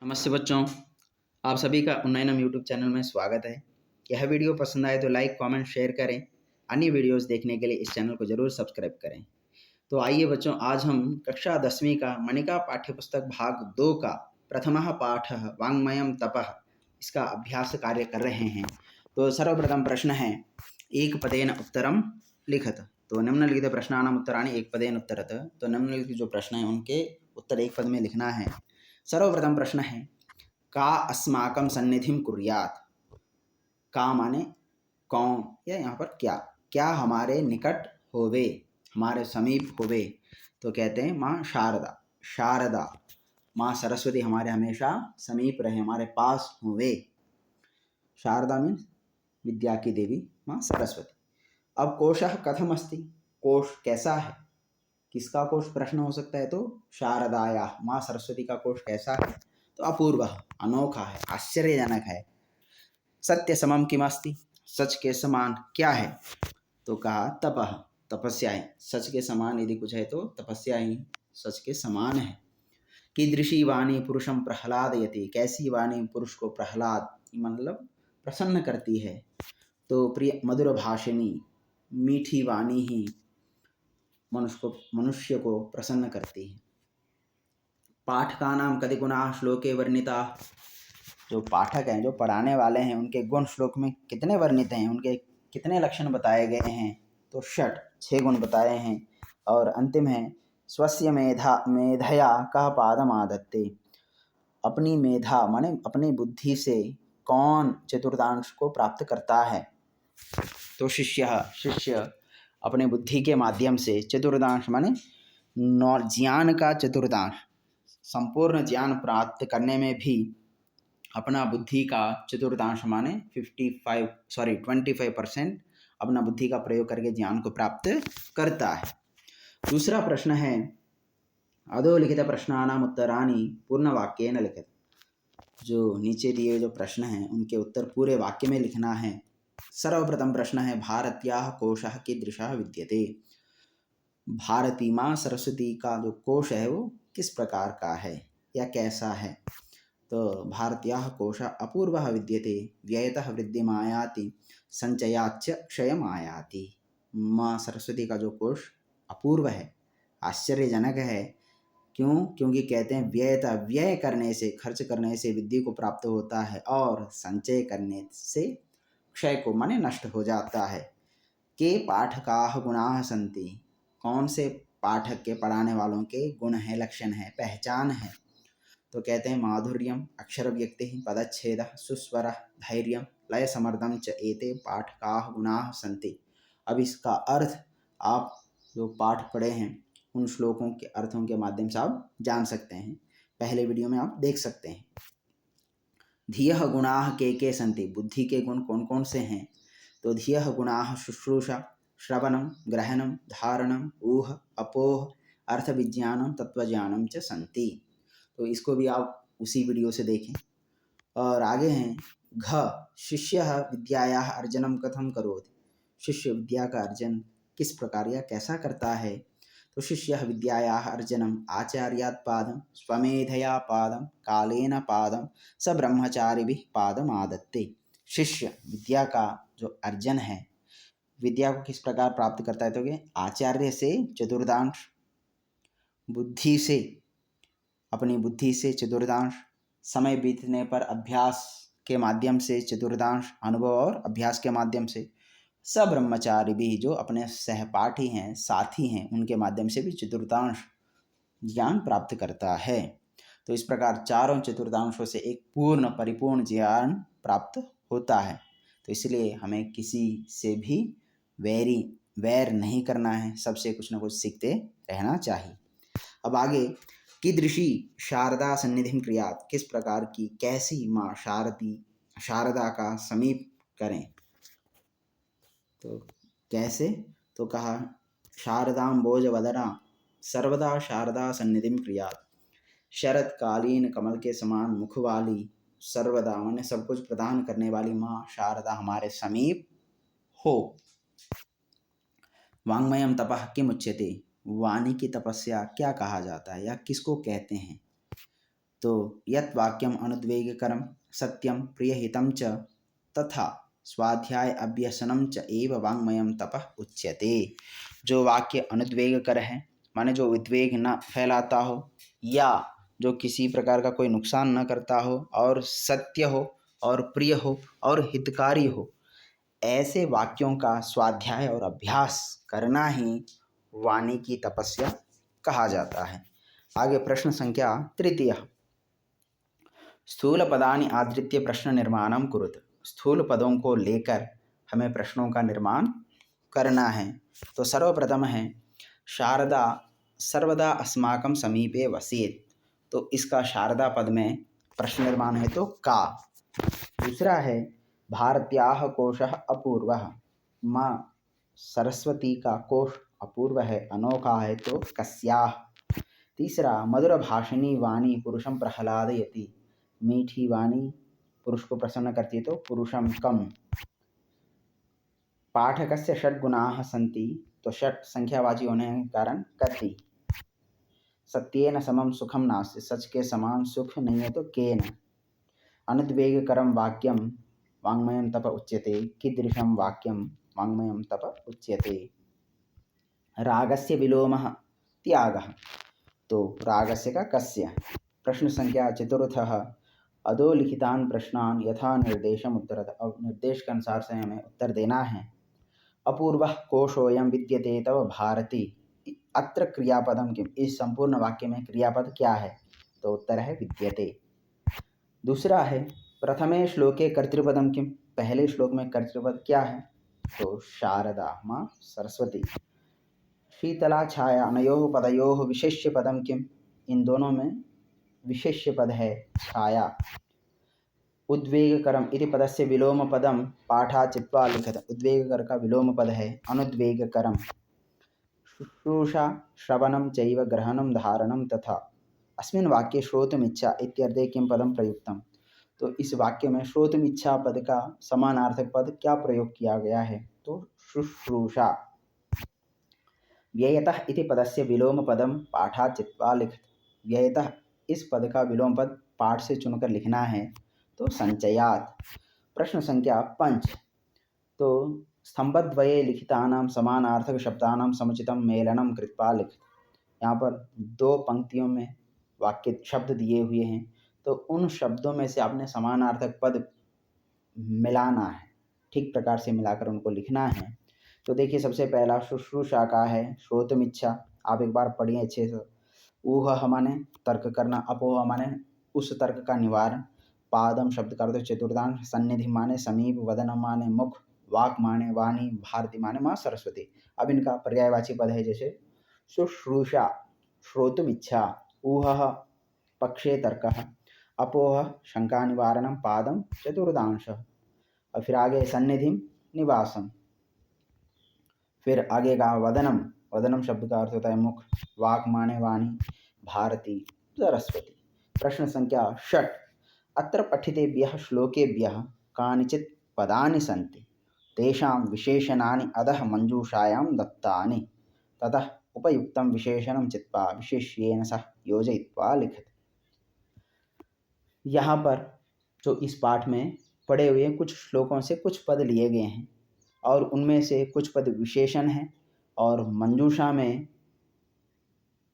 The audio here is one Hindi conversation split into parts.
नमस्ते बच्चों, आप सभी का उन्नयनम यूट्यूब चैनल में स्वागत है। यह वीडियो पसंद आए तो लाइक, कमेंट, शेयर करें। अन्य वीडियोस देखने के लिए इस चैनल को जरूर सब्सक्राइब करें। तो आइए बच्चों, आज हम कक्षा 10वीं का मणिका पाठ्यपुस्तक भाग 2 का प्रथमः पाठः वाङ्मयं तपः इसका अभ्यास कार्य कर रहे हैं। तो सर्वप्रथम प्रश्न है, एक पदेन उत्तरम लिखत। तो निम्नलिखित प्रश्नानाम् उत्तराणि एक पदेन उत्तरत। तो निम्नलिखित जो प्रश्न हैं उनके उत्तर एक पद में लिखना है। सर्वप्रथम प्रश्न है, का अस्माकं सन्निधिं कुर्यात्। का माने कौन या यहाँ पर क्या, क्या हमारे निकट होवे, हमारे समीप होवे। तो कहते हैं माँ शारदा, शारदा माँ सरस्वती हमारे हमेशा समीप रहे, हमारे पास होवे। शारदा मीन्स विद्या की देवी माँ सरस्वती। अब कोशः कथम अस्ति, कोश कैसा है, किसका कोश प्रश्न हो सकता है। तो शारदाया माँ सरस्वती का कोश कैसा है। तो अपूर्व, अनोखा है, आश्चर्यजनक है। सत्य समम किमस्ति, सच के समान क्या है। तो कहा तपः, तपस्या है। सच के समान यदि कुछ है तो तपस्या ही सच के समान है। कीदृशी वाणी पुरुषम प्रहलादयति, कैसी वाणी पुरुष को प्रहलाद मतलब प्रसन्न करती है। तो प्रिय मधुर भाषिणी, मीठी वाणी ही मनुष्य को प्रसन्न करती है। पाठकानां कति गुणाः श्लोके वर्णिता, जो पाठक हैं, जो पढ़ाने वाले हैं, उनके गुण श्लोक में कितने वर्णित हैं, उनके कितने लक्षण बताए गए हैं। तो 6 गुण बताए हैं। और अंतिम है, स्वस्य मेधया कः पादमादत्ते, अपनी मेधा माने अपनी बुद्धि से कौन चतुर्थांश को प्राप्त करता है। तो शिष्य अपने बुद्धि के माध्यम से, चतुर्थांश माने ज्ञान का चतुर्थांश, संपूर्ण ज्ञान प्राप्त करने में भी अपना बुद्धि का चतुर्थांश माने 25% अपना बुद्धि का प्रयोग करके ज्ञान को प्राप्त करता है। दूसरा प्रश्न है, अधोलिखित प्रश्नानाम् उत्तराणि पूर्णवाक्येन लिखित। जो नीचे दिए जो प्रश्न हैं उनके उत्तर पूरे वाक्य में लिखना है। सर्वप्रथम प्रश्न है, भारत्याः कोशः कीदृशः विद्यते। भारती माँ सरस्वती का जो कोश है वो किस प्रकार का है या कैसा है। तो भारत्याः कोशः अपूर्वः विद्यते, व्ययतः वृद्धिमायाति, संचयाच्च क्षयमायाति। माँ सरस्वती का जो कोश अपूर्व है, आश्चर्यजनक है। क्यों? क्योंकि कहते हैं व्ययतः, व्यय करने से, खर्च करने से वृद्धि को प्राप्त होता है, और संचय करने से क्षय को माने नष्ट हो जाता है। के पाठकाः गुणाः सन्ति, कौन से पाठक के, पढ़ाने वालों के गुण है, लक्षण है, पहचान है। तो कहते हैं माधुर्यम, अक्षर व्यक्ति, पदच्छेदः, सुस्वरः, धैर्यम, लय समर्दम च एते पाठकाः गुणाः सन्ति। अब इसका अर्थ आप जो पाठ पढ़े हैं उन श्लोकों के अर्थों के माध्यम से आप जान सकते हैं। पहले वीडियो में आप देख सकते हैं। धियः गुणाः के सन्ति, बुद्धि के गुण कौन कौन से हैं। तो धियः गुणाः शुश्रूषा, श्रवणं, ग्रहणं, धारणं, ऊह, अपोह, अर्थविज्ञानं, तत्वज्ञानं च सन्ति। तो इसको भी आप उसी वीडियो से देखें। और आगे हैं, घ शिष्यः विद्यायाः अर्जनं कथं करोति, शिष्य विद्या का अर्जन किस प्रकार या कैसा करता है। तो शिष्यः विद्यायाः अर्जनम् आचार्यात् पादं, स्वमेधया पादं, कालेन पादं, स ब्रह्मचारिभिः पादम् आदत्ते। शिष्य विद्या का जो अर्जन है, विद्या को किस प्रकार प्राप्त करता है। तो कि आचार्य से चतुर्थांश, बुद्धि से, अपनी बुद्धि से चतुर्थांश, समय बीतने पर अभ्यास के माध्यम से चतुर्थांश, अनुभव और अभ्यास के माध्यम से, सब ब्रह्मचारी भी जो अपने सहपाठी हैं, साथी हैं, उनके माध्यम से भी चतुर्थांश ज्ञान प्राप्त करता है। तो इस प्रकार चारों चतुर्थांशों से एक पूर्ण परिपूर्ण ज्ञान प्राप्त होता है। तो इसलिए हमें किसी से भी वैर नहीं करना है, सबसे कुछ न कुछ सीखते रहना चाहिए। अब आगे, कीदृशी शारदा सन्निधिं क्रियात्, किस प्रकार की, कैसी माँ शारदा का समीप करें। तो कैसे, तो कहा शारदाम्बोजवदना सर्वदा शारदा सन्निधिं क्रियात्। शरतकालीन कमल के समान मुख वाली, सर्वदा माने सब कुछ प्रदान करने वाली माँ शारदा हमारे समीप हो। वाङ्मयं तपः किमुच्यते, वाणी की तपस्या क्या कहा जाता है या किसको कहते हैं। तो यत् वाक्यम अनुद्वेगकरम सत्यम प्रियहितं च तथा स्वाध्याय अभ्यसनम च एव वाङ्मयम तपः उच्यते। जो वाक्य अनुद्वेगकर है, माने जो उद्वेग न फैलाता हो या जो किसी प्रकार का कोई नुकसान न करता हो और सत्य हो और प्रिय हो और हितकारी हो, ऐसे वाक्यों का स्वाध्याय और अभ्यास करना ही वाणी की तपस्या कहा जाता है। आगे प्रश्न संख्या तृतीय। स्थूल पदानि आधृत्य प्रश्न निर्माणम कुरुत। स्थूल पदों को लेकर हमें प्रश्नों का निर्माण करना है। तो सर्वप्रथम है शारदा सर्वदा अस्माकं समीपे वसेत्। तो इसका शारदा पद में प्रश्न निर्माण है तो का। दूसरा है भारत्याः कोशः अपूर्वः। माँ सरस्वती का कोश अपूर्व है, अनोखा है तो कस्याः। तीसरा मधुर भाषिणी वाणी पुरुषं प्रह्लादयति। मीठी वाणी पुरुष को प्रसन्न करती है तो पुरुषं कम। पाठकस्य षट् गुणाः सन्ति। तो षट संख्यावाची होने के कारण कति। सत्येन समं सुखम नास्ति। सच के समान सुख नहीं है तो केन। अनुद्वेगकरं वाक्यं वाङ्मयं तप उच्यते। कीदृशं वाक्यं वाङ्मयं तप उच्यते। रागस्य विलोमः त्यागः। तो रागस्य का कस्य। प्रश्न संख्या चतुर्थः अधोलिखितान् प्रश्नान् यथा निर्देशम उत्तरत। अब निर्देश के अनुसार से हमें उत्तर देना है। अपूर्वः कोशोऽयं विद्यते तव भारती। अत्र क्रियापदम किम। इस संपूर्ण वाक्य में क्रियापद क्या है। तो उत्तर है विद्यते। दूसरा है प्रथमे श्लोके कर्तृपदम किम। पहले श्लोक में कर्तृपद क्या है। तो शारदा माँ सरस्वती। शीतला छाया अनयोः पदयोः विशेष्य पदम किम। इन दोनों में विशेष्य पद है छाया। उद्वेगकरम इति पदस्य विलोम पदम पाठा चित्वा लिखत। उद्वेगकर का विलोम पद है अनुद्वेगकरम। शुश्रूषा श्रवणं चैव ग्रहणं धारणं तथा। अस्मिन् वाक्ये श्रोतुमिच्छा इत्यर्थे किं पदं प्रयुक्तम। तो इस वाक्य में श्रोतुमिच्छा पद का समानार्थक पद क्या प्रयोग किया गया है। तो शुश्रूषा। व्ययतः इति पदस्य विलोम पदम पाठा चित्वा लिखत। व्ययतः इस पद का विलोम पद पाठ से चुनकर लिखना है तो संचयात। प्रश्न संख्या 5। तो स्तंभद्वये लिखितानां समानार्थक शब्दानां समुचितं मेलनं कृत्वा लिखत। यहाँ पर दो पंक्तियों में वाक्य शब्द दिए हुए हैं तो उन शब्दों में से आपने समानार्थक पद मिलाना है, ठीक प्रकार से मिलाकर उनको लिखना है। तो देखिए सबसे पहला शुश्रूषा का है श्रोतुमिच्छा। आप एक बार पढ़िए अच्छे से। ऊह माने तर्क करना, अपोह माने उस तर्क का निवारण, पादम शब्द का अर्थ चतुर्थांश, सन्निधि माने समीप, वदनम माने मुख, वाक माने वाणी, भारती माने माँ सरस्वती। अब इनका पर्यायवाची पद है जैसे शुश्रूषा श्रोतुमिच्छा, ऊह पक्षे तर्कः, अपोह शंका निवारणम, पादम चतुर्थांश। और फिर आगे सन्निधिम निवासम। फिर आगे का वदनम, वदनम शब्द का अर्थ होता है मुख, वाक माने वाणी, भारती सरस्वती। प्रश्न संख्या 6। अत्र पठितेभ्यः श्लोकेभ्यः कानिचित् पदानि सन्ति। तेषां विशेषणानि अधः मंजूषायां दत्तानि। ततः उपयुक्तं विशेषणं चित्वा विशेष्येन सह योजयित्वा लिखत। यहाँ पर जो इस पाठ में पढ़े हुए कुछ श्लोकों से कुछ पद लिए गए हैं और उनमें से कुछ पद विशेषण हैं और मंजूषा में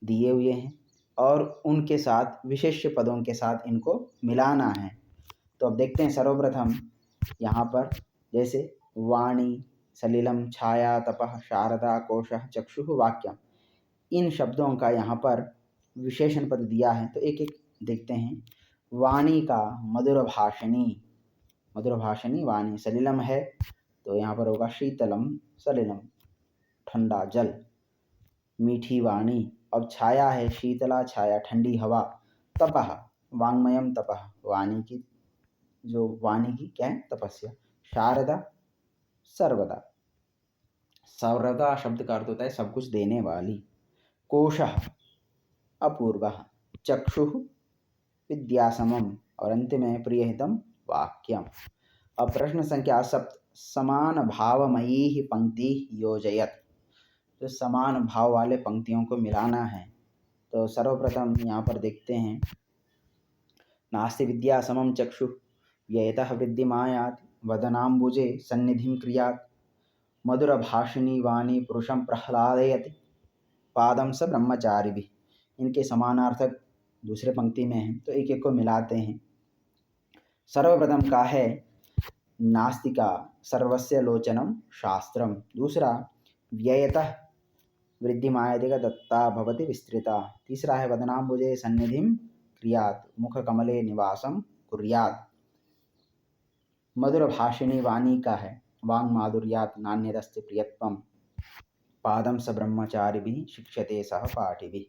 दिए हुए हैं और उनके साथ विशेष्य पदों के साथ इनको मिलाना है। तो अब देखते हैं सर्वप्रथम यहाँ पर जैसे वाणी, सलिलम, छाया, तपः, शारदा, कोशः, चक्षुः, वाक्यम। इन शब्दों का यहाँ पर विशेषण पद दिया है तो एक एक देखते हैं। वाणी का मधुर भाषिणी, मधुर भाषिणी वाणी। सलिलम है तो यहाँ पर होगा शीतलम सलिलम, ठंडा जल, मीठी वाणी। अब छाया है शीतला छाया, ठंडी हवा। तपः वाङ्मयम तपः, वाणी की जो वाणी की क्या है तपस्या। शारदा सर्वदा, सर्वदा शब्द का अर्थ होता है सब कुछ देने वाली। कोशः अपूर्वः, चक्षुः विद्यासमम और अंत में प्रियहितम वाक्यम। अब प्रश्न संख्या 7। समान भावमयी पंक्ति योजयत। तो समान भाव वाले पंक्तियों को मिलाना है। तो सर्वप्रथम यहाँ पर देखते हैं नास्ति विद्या समं चक्षु व्ययतः वृद्धिमायाति वदनाम्बुजे सन्निधिं क्रियात् मधुरभाषिणी वाणी पुरुषं प्रह्लादयति पादम स ब्रह्मचारी भी। इनके समानार्थक दूसरे पंक्ति में है, तो एक एक को मिलाते हैं। सर्वप्रथम का है नास्तिका सर्वस्य लोचनम शास्त्रम। दूसरा व्ययतः वृद्धिमायति का दत्ता भवति विस्तृता। तीसरा है वदनाम्बुजे सन्निधिं क्रियात् मुख कमले निवासम कुर्यात्। मधुर भाषिणी वाणी का है वांग माधुर्यात् नान्यदस्ति प्रियत्वम पादम स ब्रह्मचारी भी शिक्षते सह पाठी भी।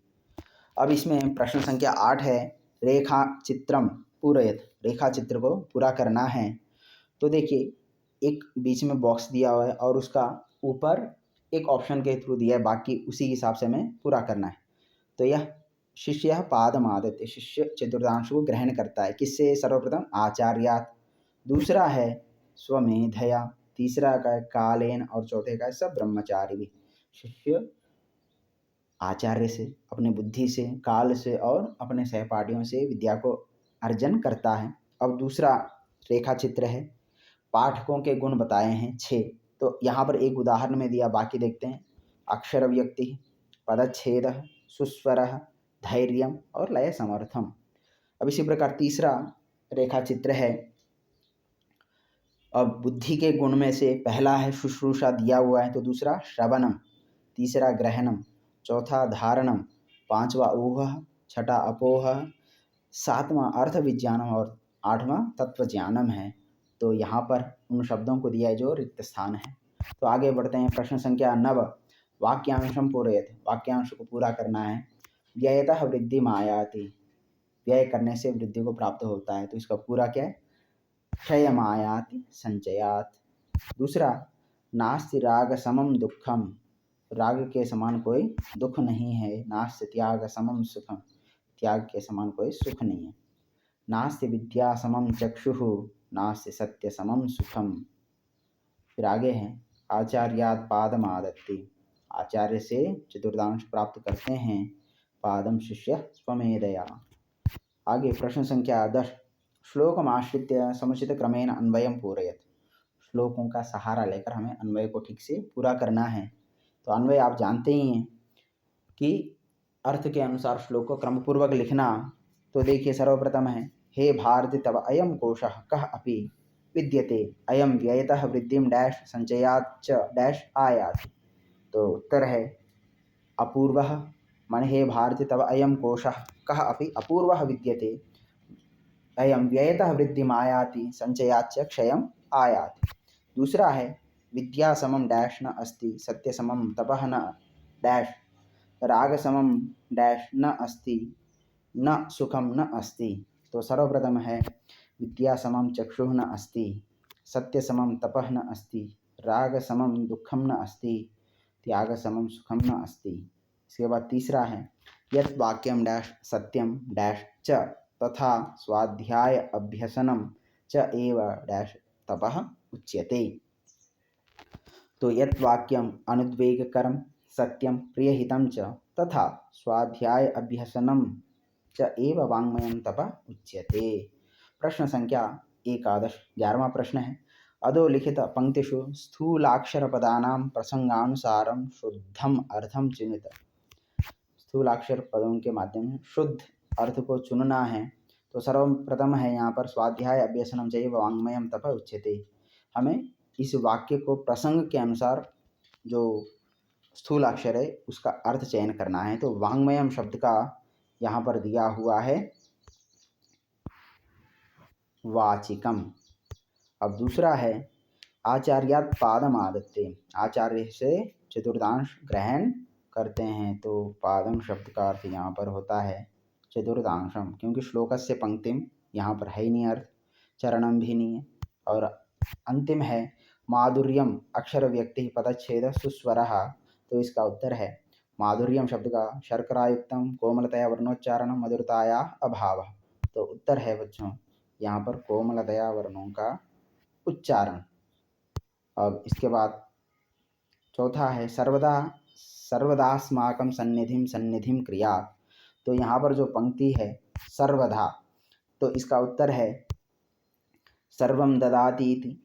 अब इसमें प्रश्न संख्या 8 है रेखा चित्रम पूरयत। रेखा चित्र को पूरा करना है। तो देखिए एक बीच में बॉक्स दिया हुआ है और उसका ऊपर एक ऑप्शन के थ्रू दिया है, बाकी उसी हिसाब से हमें पूरा करना है। तो यह शिष्य पादम आदित्य, शिष्य चतुर्थांश को ग्रहण करता है। किससे? सर्वप्रथम आचार्यात, दूसरा है स्वमेधया, तीसरा का है कालेन और चौथे का है सब ब्रह्मचारी भी। शिष्य आचार्य से, अपनी बुद्धि से, काल से और अपने सहपाठियों से विद्या को अर्जन करता है। अब दूसरा रेखा चित्र है, पाठकों के गुण बताए हैं 6। तो यहाँ पर एक उदाहरण में दिया, बाकी देखते हैं। अक्षर व्यक्ति, पदच्छेद, सुस्वर, धैर्यम और लय समर्थम। अब इसी प्रकार तीसरा रेखा चित्र है। अब बुद्धि के गुण में से पहला है शुश्रूषा दिया हुआ है, तो दूसरा श्रवणम, तीसरा ग्रहणम, चौथा धारणम, पांचवा ऊह, छठा अपोह, सातवां अर्थ विज्ञानम और आठवां तत्व ज्ञानम है। तो यहाँ पर उन शब्दों को दिया है जो रिक्त स्थान है। तो आगे बढ़ते हैं। प्रश्न संख्या 9 वाक्यांशम पूरयत। वाक्यांश को पूरा करना है। व्ययतः वृद्धि मायाति, व्यय करने से वृद्धि को प्राप्त होता है, तो इसका पूरा क्या है? क्षयमायाति संचयात। दूसरा नास्ति राग समम दुखम, राग के समान कोई दुख नहीं है। नास्ति त्याग समम सुखम, त्याग के समान कोई सुख नहीं है। नास्ति विद्या समम चक्षुः, नास्ति सत्य समम सुखम। फिर आगे है आचार्यात् पादम आदत्ति, आचार्य से चतुर्थांश प्राप्त करते हैं। पादम शिष्य स्वमेधया। आगे प्रश्न संख्या 10 श्लोकम आश्रित्य समुचित क्रमेण अन्वयम पूरयत। श्लोकों का सहारा लेकर हमें अन्वय को ठीक से पूरा करना है। तो अन्वय आप जानते ही हैं कि अर्थ के अनुसार श्लोक को क्रमपूर्वक लिखना। तो देखिए सर्वप्रथम है हे भारती तव अयम कोशः कः अपि विद्यते अयम व्ययतः वृद्धिम डैश संचयात् च डैश आयाति। तो उत्तर है अपूर्वः, मन हे भारती तव अयम कोशः कः अपि अपूर्वः विद्यते अयम व्ययतः वृद्धिम आयाति संचयाच्च क्षयम आयाति। दूसरा है विद्या समम डैश न अस्ति सत्य समम तपः न डैश राग समम डैश न अस्ति न सुखम न अस्ति। तो सर्वप्रथम है विद्या समम चक्षुः न अस्ति, सत्य समम तपः न अस्ति, राग समम दुखम न अस्ति, त्याग समम सुखम न अस्ति। इसके बाद तीसरा है यत् वाक्यम डैश सत्यम डैश च तथा स्वाध्याय अभ्यसनम च एव डैश तपः उच्यते। तो यत् वाक्यम अनुद्वेगकरम सत्यम प्रियहितं च तथा स्वाध्याय अभ्यसनम च एव वाङ्मयं तपः उच्यते। प्रश्न संख्या 11 11वां प्रश्न है अधोलिखित पंक्तिषु स्थूलाक्षर पदानां प्रसंगानुसारं शुद्धम अर्थम चिनुत। स्थूलाक्षर पदों के माध्यम से शुद्ध अर्थ को चुनना है। तो सर्वप्रथम है यहाँ पर स्वाध्याय अभ्यसनम चैव वाङ्मयं तपः उच्यते। हमें इस वाक्य को प्रसंग के अनुसार जो स्थूलाक्षर है उसका अर्थ चयन करना है। तो वाङ्मयम शब्द का यहाँ पर दिया हुआ है वाचिकम। अब दूसरा है आचार्यात् पादम आदत्ते, आचार्य से चतुर्थांश ग्रहण करते हैं। तो पादम शब्द का अर्थ यहाँ पर होता है चतुर्थांशम, क्योंकि श्लोकस्य पंक्तिम यहाँ पर है ही नहीं अर्थ, चरणम भी नहीं है। और अंतिम है माधुर्यम अक्षर व्यक्ति पदच्छेद सुस्वरः। तो इसका उत्तर है माधुर्यम शब्द का शर्करायुक्तम कोमलतया वर्णोच्चारणम मधुरताया अभाव। तो उत्तर है बच्चों यहाँ पर कोमलतया वर्णों का उच्चारण। अब इसके बाद चौथा है सर्वदा सर्वदास्माकं सन्निधिं सन्निधिं क्रियात्। तो यहाँ पर जो पंक्ति है सर्वदा, तो इसका उत्तर है सर्वम ददाति इति,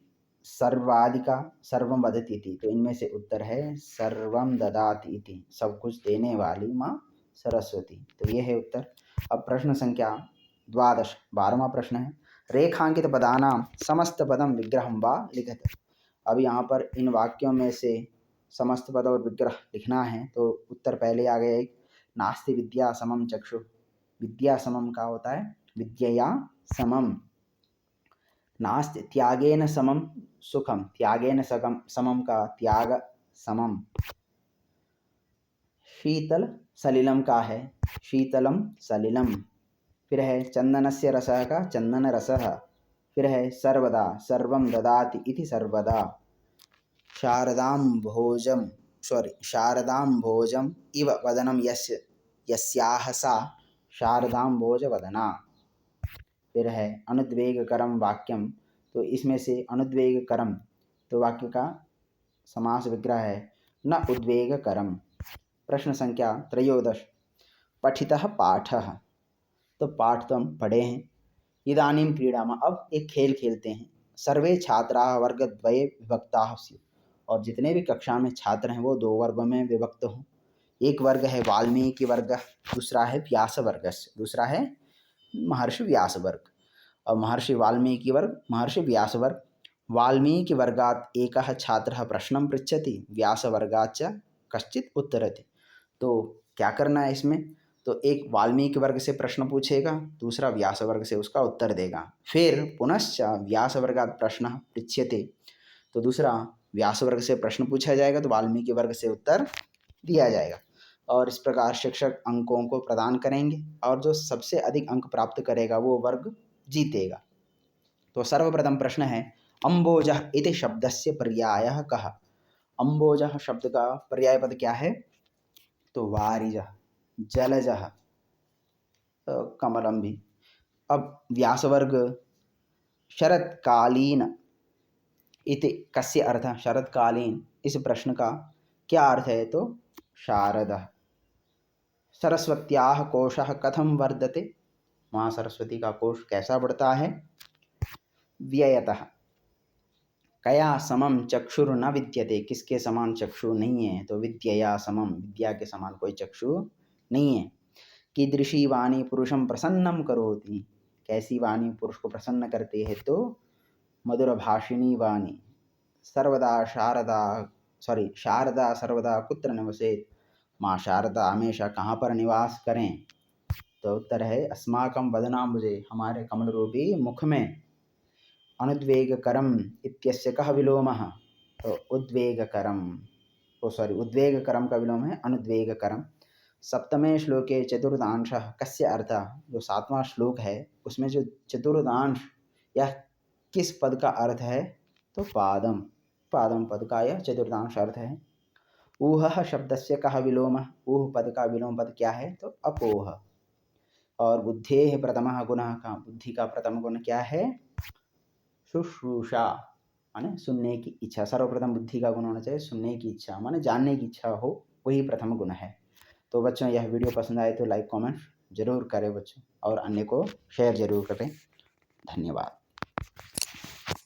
सर्वादिका सर्वम वदति इति। तो इनमें से उत्तर है सर्वम ददाति इति, सब कुछ देने वाली माँ सरस्वती। तो ये है उत्तर। अब प्रश्न संख्या 12, 12वां प्रश्न है रेखांकित पदानां समस्त पदम विग्रहं वा लिखत। अब यहाँ पर इन वाक्यों में से समस्त पद और विग्रह लिखना है। तो उत्तर पहले आ गया एक, नास्ति विद्या समम चक्षु। विद्या समम का होता है विद्यया समम। नास्ति त्यागेन समम सुखम, त्यागेन समम का त्याग समम। शीतल सलिलम का है शीतलम सलिलम। फिर है चंदनस्य रसः का चंदन रसः। फिर है सर्वदा सर्वं ददाति इति सर्वदा। शारदां भोजम इव वदनम यस्याह सा शारदां भोज वदना। फिर है अनुद्वेगकरम वाक्यम। तो इसमें से अनुद्वेगकरम तो वाक्य का समास विग्रह है न उद्वेगकरम। प्रश्न संख्या 13 पठितः पाठः। तो पाठ तो हम पढ़े हैं। इदानीं क्रीडामः, अब एक खेल खेलते हैं। सर्वे छात्राः वर्गद्वये विभक्ताः स्युः। और जितने भी कक्षा में छात्र हैं वो 2 वर्गों में विभक्त हों। एक वर्ग है वाल्मीकि वर्ग, दूसरा है व्यास वर्ग, दूसरा है महर्षि व्यास वर्ग। और महर्षि वाल्मीकि वर्ग, महर्षि व्यास वर्ग। वाल्मीकि वर्गात् एकः छात्रः प्रश्नं पृच्छति, व्यास वर्गात् च कश्चित् उत्तरति। तो क्या करना है इसमें, तो एक वाल्मीकि वर्ग से प्रश्न पूछेगा, दूसरा व्यास वर्ग से उसका उत्तर देगा। फिर पुनश्च व्यास वर्गात् प्रश्न पृच्छ्यते, तो दूसरा व्यास वर्ग से प्रश्न पूछा जाएगा तो वाल्मीकि वर्ग से उत्तर दिया जाएगा। और इस प्रकार शिक्षक अंकों को प्रदान करेंगे और जो सबसे अधिक अंक प्राप्त करेगा वो वर्ग जीतेगा। तो सर्वप्रथम प्रश्न है अम्बोजः इति शब्दस्य पर्यायः कः। अम्बोजः शब्द का पर्याय पद क्या है, तो वारिजः, जलजः, कमलम भी। अब व्यास वर्ग शरत्कालीन इति कस्य अर्थः, शरत्कालीन इस प्रश्न का क्या अर्थ है, तो शारदः। सरस्वत्याः कोशः कथं वर्धते, माँ सरस्वती का कोश कैसा बढ़ता है। व्ययतः कया समम चक्षुर न विद्यते, किसके समान चक्षु नहीं है, तो विद्यया समम, विद्या के समान कोई चक्षु नहीं है। कीदृशी वाणी पुरुषं प्रसन्नं करोति, कैसी वाणी पुरुष को प्रसन्न करती है, तो मधुर भाषिणी वाणी। शारदा सर्वदा कुत्र निवसेत्, माँ शारदा हमेशा कहाँ पर निवास करें, तो उत्तर है अस्माकं वदनाम्बुजे, हमारे कमल रूपी मुख में। अनुद्वेगकरम इत्यस्य कः विलोमः, तो उद्वेगकरम का विलोम है अनुद्वेगकरम। सप्तमे श्लोके चतुर्थांशः कस्य अर्थः, जो 7वां श्लोक है उसमें जो चतुर्थांश यह किस पद का अर्थ है, तो पादम पद का यह चतुर्थांश अर्थ है। ऊहः शब्दस्य कः विलोमः, ऊह पद का विलोम पद क्या है, तो अपोह। और बुद्धेः प्रथमः गुणः का, बुद्धि का प्रथम गुण क्या है, शुश्रूषा, माने सुनने की इच्छा। सर्वप्रथम बुद्धि का गुण होना चाहिए सुनने की इच्छा, माने जानने की इच्छा हो, वही प्रथम गुण है। तो बच्चों यह वीडियो पसंद आए तो लाइक कमेंट जरूर करें बच्चों, और अन्य को शेयर जरूर करें। धन्यवाद।